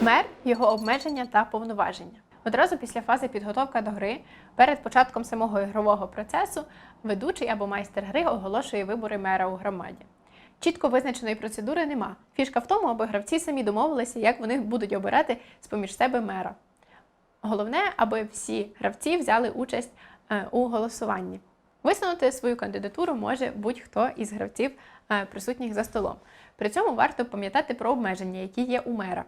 Мер, його обмеження та повноваження. Одразу після фази підготовки до гри, перед початком самого ігрового процесу, ведучий або майстер гри оголошує вибори мера у громаді. Чітко визначеної процедури нема. Фішка в тому, аби гравці самі домовилися, як вони будуть обирати з-поміж себе мера. Головне, аби всі гравці взяли участь у голосуванні. Висунути свою кандидатуру може будь-хто із гравців, присутніх за столом. При цьому варто пам'ятати про обмеження, які є у мера.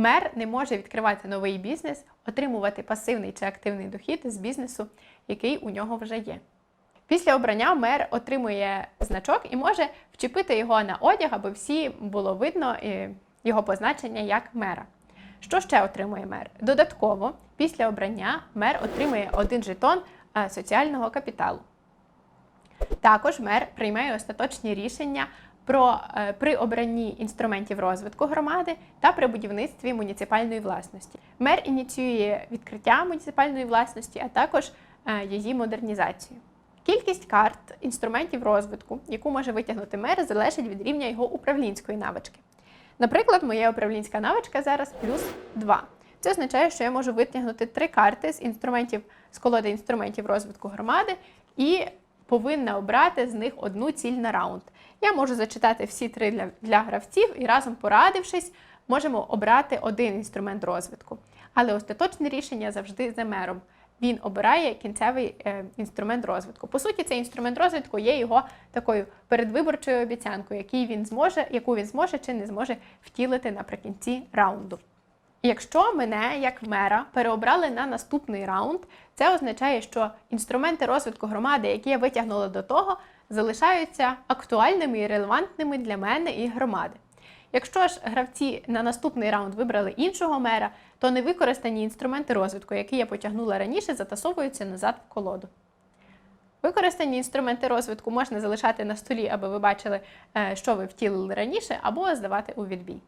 Мер не може відкривати новий бізнес, отримувати пасивний чи активний дохід з бізнесу, який у нього вже є. Після обрання мер отримує значок і може вчепити його на одяг, аби всі було видно його позначення як мера. Що ще отримує мер? Додатково, після обрання мер отримує 1 жетон соціального капіталу. Також мер приймає остаточні рішення при обранні інструментів розвитку громади та при будівництві муніципальної власності. Мер ініціює відкриття муніципальної власності, а також її модернізацію. Кількість карт інструментів розвитку, яку може витягнути мер, залежить від рівня його управлінської навички. Наприклад, моя управлінська навичка зараз +2. Це означає, що я можу витягнути 3 карти з колоди інструментів розвитку громади і повинна обрати з них одну ціль на раунд. Я можу зачитати всі 3 для гравців і разом порадившись, можемо обрати 1 інструмент розвитку. Але остаточне рішення завжди за мером. Він обирає кінцевий інструмент розвитку. По суті, цей інструмент розвитку є його такою передвиборчою обіцянкою, яку він зможе чи не зможе втілити наприкінці раунду. Якщо мене, як мера, переобрали на наступний раунд, це означає, що інструменти розвитку громади, які я витягнула до того, залишаються актуальними і релевантними для мене і громади. Якщо ж гравці на наступний раунд вибрали іншого мера, то невикористані інструменти розвитку, які я потягнула раніше, затасовуються назад в колоду. Використані інструменти розвитку можна залишати на столі, аби ви бачили, що ви втілили раніше, або здавати у відбій.